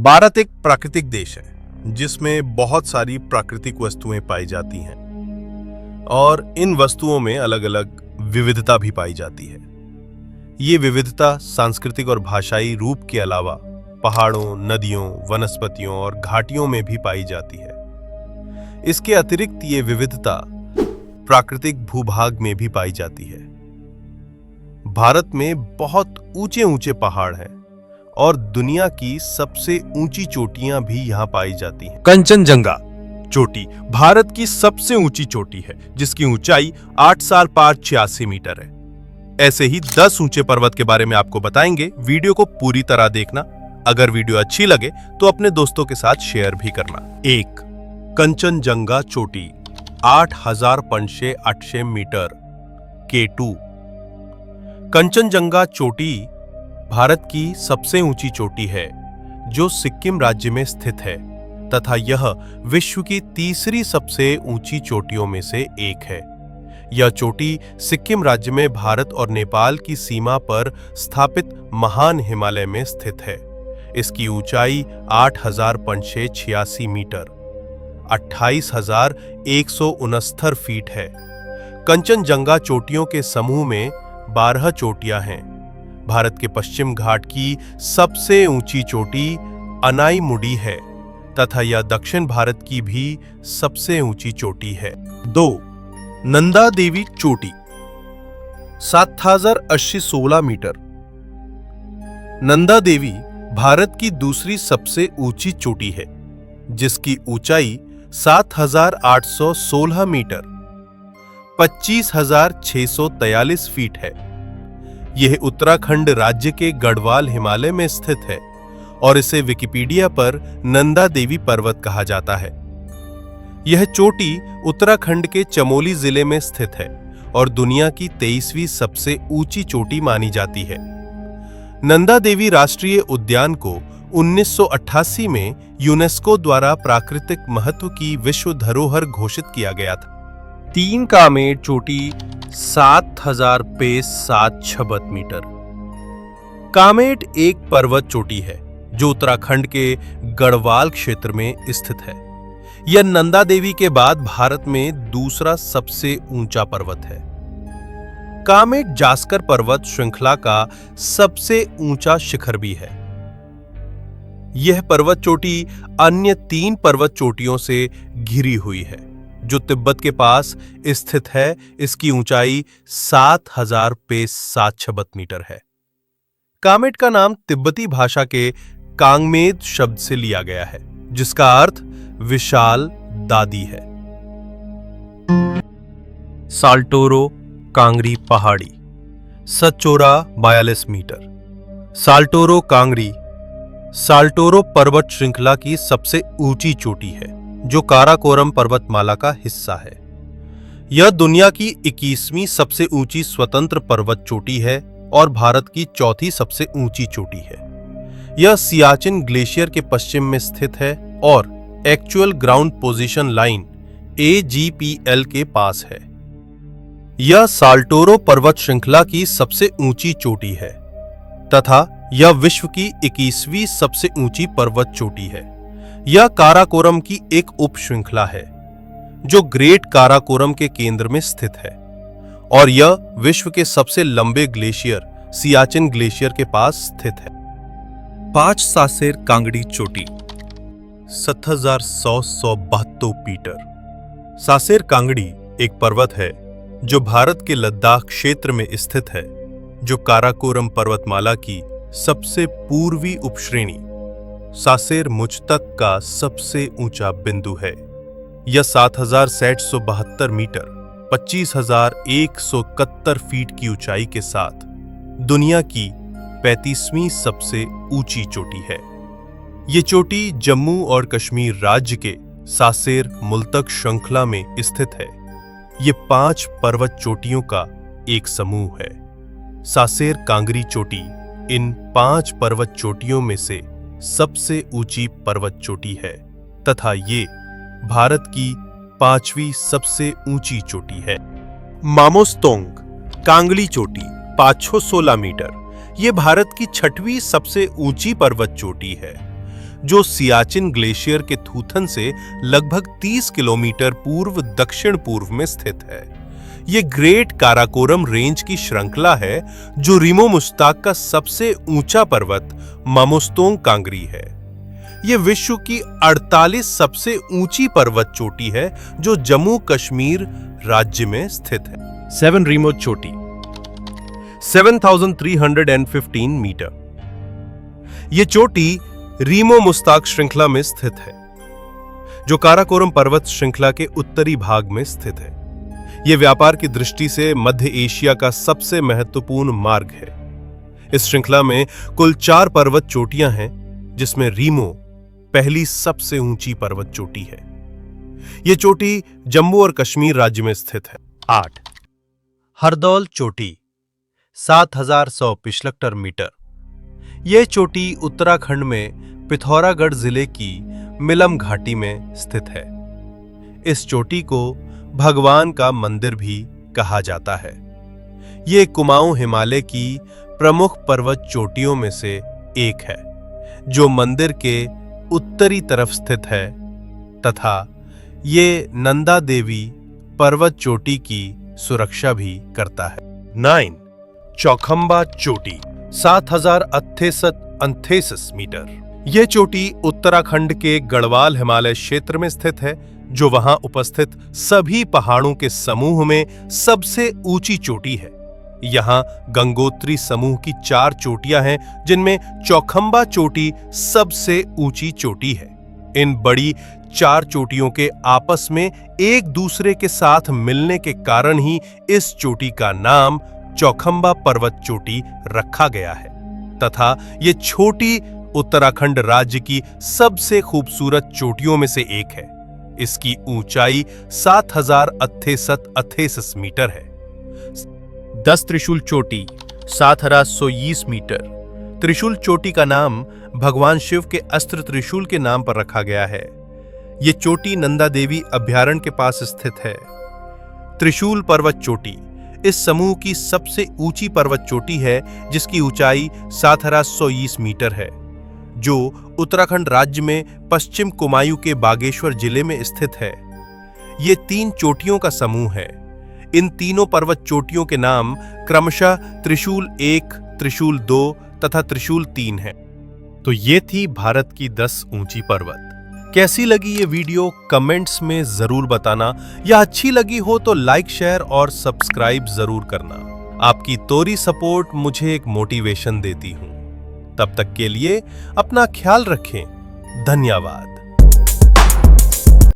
भारत एक प्राकृतिक देश है जिसमें बहुत सारी प्राकृतिक वस्तुएं पाई जाती हैं और इन वस्तुओं में अलग अलग विविधता भी पाई जाती है। ये विविधता सांस्कृतिक और भाषाई रूप के अलावा पहाड़ों, नदियों, वनस्पतियों और घाटियों में भी पाई जाती है। इसके अतिरिक्त ये विविधता प्राकृतिक भूभाग में भी पाई जाती है। भारत में बहुत ऊंचे ऊंचे पहाड़ हैं और दुनिया की सबसे ऊंची चोटियां भी यहां पाई जाती हैं। कंचनजंगा चोटी भारत की सबसे ऊंची चोटी है जिसकी ऊंचाई 8,586 मीटर है। ऐसे ही 10 ऊंचे पर्वत के बारे में आपको बताएंगे। वीडियो को पूरी तरह देखना। अगर वीडियो अच्छी लगे तो अपने दोस्तों के साथ शेयर भी करना। 1. कंचनजंगा चोटी 8,586 मीटर K2। कंचनजंगा चोटी भारत की सबसे ऊंची चोटी है जो सिक्किम राज्य में स्थित है तथा यह विश्व की तीसरी सबसे ऊंची चोटियों में से एक है। यह चोटी सिक्किम राज्य में भारत और नेपाल की सीमा पर स्थापित महान हिमालय में स्थित है। इसकी ऊंचाई 8,586 मीटर 28,169 फीट है। कंचनजंगा चोटियों के समूह में 12 चोटियां हैं। भारत के पश्चिम घाट की सबसे ऊंची चोटी अनाईमुडी है तथा यह दक्षिण भारत की भी सबसे ऊंची चोटी है। 2. नंदा देवी चोटी 7,816 मीटर। नंदा देवी भारत की दूसरी सबसे ऊंची चोटी है जिसकी ऊंचाई 7,816 मीटर 25,643 फीट है। यह उत्तराखंड राज्य के गढ़वाल हिमालय में स्थित है और इसे विकिपीडिया पर नंदा देवी पर्वत कहा जाता है। यह चोटी उत्तराखंड के चमोली जिले में स्थित है और दुनिया की 23वीं सबसे ऊंची चोटी मानी जाती है। नंदा देवी राष्ट्रीय उद्यान को 1988 में यूनेस्को द्वारा प्राकृतिक महत्व की विश्व धरोहर घोषित किया गया था। 3. कामेट चोटी 7,000 मीटर। कामेट एक पर्वत चोटी है जो उत्तराखंड के गढ़वाल क्षेत्र में स्थित है। यह नंदा देवी के बाद भारत में दूसरा सबसे ऊंचा पर्वत है। कामेट जास्कर पर्वत श्रृंखला का सबसे ऊंचा शिखर भी है। यह पर्वत चोटी अन्य 3 पर्वत चोटियों से घिरी हुई है जो तिब्बत के पास स्थित है। इसकी ऊंचाई 7,000 मीटर है। कामेट का नाम तिब्बती भाषा के कांगमेद शब्द से लिया गया है जिसका अर्थ विशाल दादी है। साल्टोरो कांगरी पहाड़ी 42 मीटर। साल्टोरो कांगरी साल्टोरो पर्वत श्रृंखला की सबसे ऊंची चोटी है जो काराकोरम पर्वतमाला का हिस्सा है। यह दुनिया की 21वीं सबसे ऊंची स्वतंत्र पर्वत चोटी है और भारत की चौथी सबसे ऊंची चोटी है। यह सियाचिन ग्लेशियर के पश्चिम में स्थित है और actual ground position line AGPL के पास है। यह साल्टोरो पर्वत श्रृंखला की सबसे ऊंची चोटी है तथा यह विश्व की 21वीं सबसे ऊंची पर्वत चोटी है। यह काराकोरम की एक उप श्रृंखला है जो ग्रेट काराकोरम के केंद्र में स्थित है और यह विश्व के सबसे लंबे ग्लेशियर सियाचिन ग्लेशियर के पास स्थित है। 5. सासेर कांगड़ी चोटी 7,172 मीटर। सासेर कांगड़ी एक पर्वत है जो भारत के लद्दाख क्षेत्र में स्थित है जो काराकोरम पर्वतमाला की सबसे पूर्वी उपश्रेणी सासेर मुझ तक का सबसे ऊंचा बिंदु है। यह 7,772 मीटर 25,171 फीट की ऊंचाई के साथ दुनिया की 35वीं सबसे ऊंची चोटी है। ये चोटी जम्मू और कश्मीर राज्य के सासेर मुल्तक श्रृंखला में स्थित है। ये 5 पर्वत चोटियों का एक समूह है। सासेर कांगरी चोटी इन 5 पर्वत चोटियों में से सबसे ऊंची पर्वत चोटी है तथा ये भारत की 5वीं सबसे ऊंची चोटी है। मामोस्तोंग कांगली चोटी 516 मीटर। ये भारत की 6वीं सबसे ऊंची पर्वत चोटी है। जो सियाचिन ग्लेशियर के थूथन से लगभग 30 किलोमीटर पूर्व दक्षिण पूर्व में स्थित है। ये ग्रेट काराकोरम रेंज की श्रृंखला है जो रिमो मुस्ताक का सबसे ऊंचा पर्वत मामोस्तोंग कांगरी है। ये विश्व की 48 सबसे ऊंची पर्वत चोटी है जो जम्मू कश्मीर राज्य में स्थित है। 7 रीमो चोटी 7,315 मीटर। ये चोटी रीमो मुस्ताक श्रृंखला में स्थित है जो काराकोरम पर्वत श्रृंखला के उत्तरी भाग में स्थित है। यह व्यापार की दृष्टि से मध्य एशिया का सबसे महत्वपूर्ण मार्ग है। इस श्रृंखला में कुल 4 पर्वत चोटियां हैं जिसमें रीमो पहली सबसे ऊंची पर्वत चोटी है। यह चोटी जम्मू और कश्मीर राज्य में स्थित है। 8 हरदौल चोटी 7,175 मीटर। यह चोटी उत्तराखंड में पिथौरागढ़ जिले की मिलम घाटी में स्थित है। इस चोटी को भगवान का मंदिर भी कहा जाता है। यह कुमाऊं हिमालय की प्रमुख पर्वत चोटियों में से एक है जो मंदिर के उत्तरी तरफ स्थित है तथा ये नंदा देवी पर्वत चोटी की सुरक्षा भी करता है। 9 चौखंबा चोटी 7,038 मीटर। यह चोटी उत्तराखंड के गढ़वाल हिमालय क्षेत्र में स्थित है जो वहां उपस्थित सभी पहाड़ों के समूह में सबसे ऊंची चोटी है। यहां गंगोत्री समूह की 4 चोटियां हैं जिनमें चौखंबा चोटी सबसे ऊंची चोटी है। इन बड़ी 4 चोटियों के आपस में एक दूसरे के साथ मिलने के कारण ही इस चोटी का नाम चौखंबा पर्वत चोटी रखा गया है तथा ये छोटी उत्तराखंड राज्य की सबसे खूबसूरत चोटियों में से एक है। इसकी ऊंचाई 7,038 मीटर है। 10 त्रिशूल चोटी 7,120 मीटर। त्रिशूल चोटी का नाम भगवान शिव के अस्त्र त्रिशूल के नाम पर रखा गया है। ये चोटी नंदा देवी अभयारण्य के पास स्थित है। त्रिशूल पर्वत चोटी इस समूह की सबसे ऊंची पर्वत चोटी है जिसकी ऊंचाई 7,120 मीटर है जो उत्तराखंड राज्य में पश्चिम कुमायूं के बागेश्वर जिले में स्थित है। ये 3 चोटियों का समूह है। इन तीनों पर्वत चोटियों के नाम क्रमशः त्रिशूल 1, त्रिशूल 2 तथा त्रिशूल 3 है। तो ये थी भारत की 10 ऊंची पर्वत। कैसी लगी ये वीडियो कमेंट्स में जरूर बताना, या अच्छी लगी हो तो लाइक, शेयर और सब्सक्राइब जरूर करना। आपकी तोरी सपोर्ट मुझे एक मोटिवेशन देती हूं। तब तक के लिए अपना ख्याल रखें। धन्यवाद।